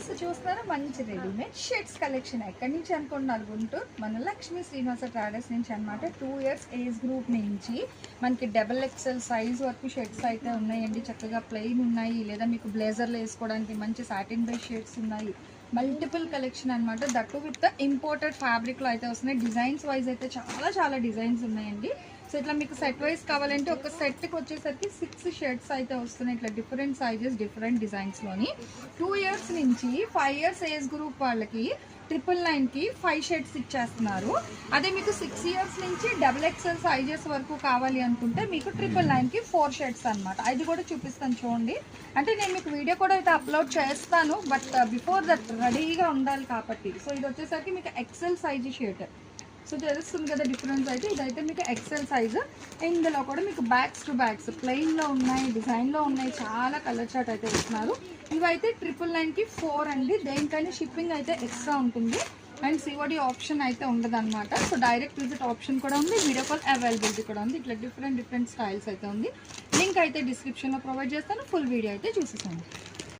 So చూస్తారా మంచి readymade shirts collection ఎక్కడి నుంచి అనుకుంటున్నారు గుంటూరు మన లక్ష్మీ శ్రీనివాస ట్రేడర్స్ నుంచి అనమాట. 2 years ఏజ్ గ్రూప్ నుంచి మనకి XXL సైజ్ వరకు షర్ట్స్ అయితే ఉన్నాయండి. చక్కగా ప్లెయిన్ ఉన్నాయి, లేదా మీకు బ్లేజర్లు వేసుకోవడానికి మంచి సాటిన్ బేస్ షర్ట్స్ ఉన్నాయి. మల్టిపుల్ కలెక్షన్ అనమాట. దట్టు విత్ ఇంపోర్టెడ్ ఫ్యాబ్రిక్లో అయితే వస్తున్నాయి. డిజైన్స్ వైజ్ అయితే చాలా డిజైన్స్ ఉన్నాయండి. సో ఇట్లా మీకు సెట్ వైజ్ కావాలంటే ఒక సెట్కి వచ్చేసరికి 6 షర్ట్స్ అయితే వస్తున్నాయి. ఇట్లా డిఫరెంట్ సైజెస్ డిఫరెంట్ డిజైన్స్లోని 2 years నుంచి 5 years ఏజ్ గ్రూప్ వాళ్ళకి 999కి 5 షర్ట్స్ ఇచ్చేస్తున్నారు. అదే మీకు 6 years నుంచి XXL సైజెస్ వరకు కావాలి అనుకుంటే మీకు 999కి 4 షర్ట్స్ అనమాట. అది కూడా చూపిస్తాను చూడండి. అంటే నేను మీకు వీడియో కూడా అయితే అప్లోడ్ చేస్తాను, బట్ బిఫోర్ దట్ రెడీగా ఉండాలి కాబట్టి. సో ఇది వచ్చేసరికి మీకు XL సైజ్ షర్ట్. సో తెలుస్తుంది కదా డిఫరెన్స్ అయితే. ఇదైతే మీకు XL సైజు. ఇందులో కూడా మీకు బ్యాగ్స్ టు బ్యాగ్స్ ప్లెయిన్లో ఉన్నాయి, డిజైన్లో ఉన్నాయి, చాలా కలర్ చార్ట్ అయితే ఇస్తున్నారు. ఇవైతే 999కి 4 అండి. దేనికైనా షిప్పింగ్ అయితే ఎక్స్ట్రా ఉంటుంది అండ్ COD ఆప్షన్ అయితే ఉండదు అనమాట. సో డైరెక్ట్ విజిట్ ఆప్షన్ కూడా ఉంది, వీడియో కాల్ అవైలబిలిటీ కూడా ఉంది. ఇట్లా డిఫరెంట్ స్టైల్స్ అయితే ఉంది. లింక్ అయితే డిస్క్రిప్షన్లో ప్రొవైడ్ చేస్తాను. ఫుల్ వీడియో అయితే చూసేసాను.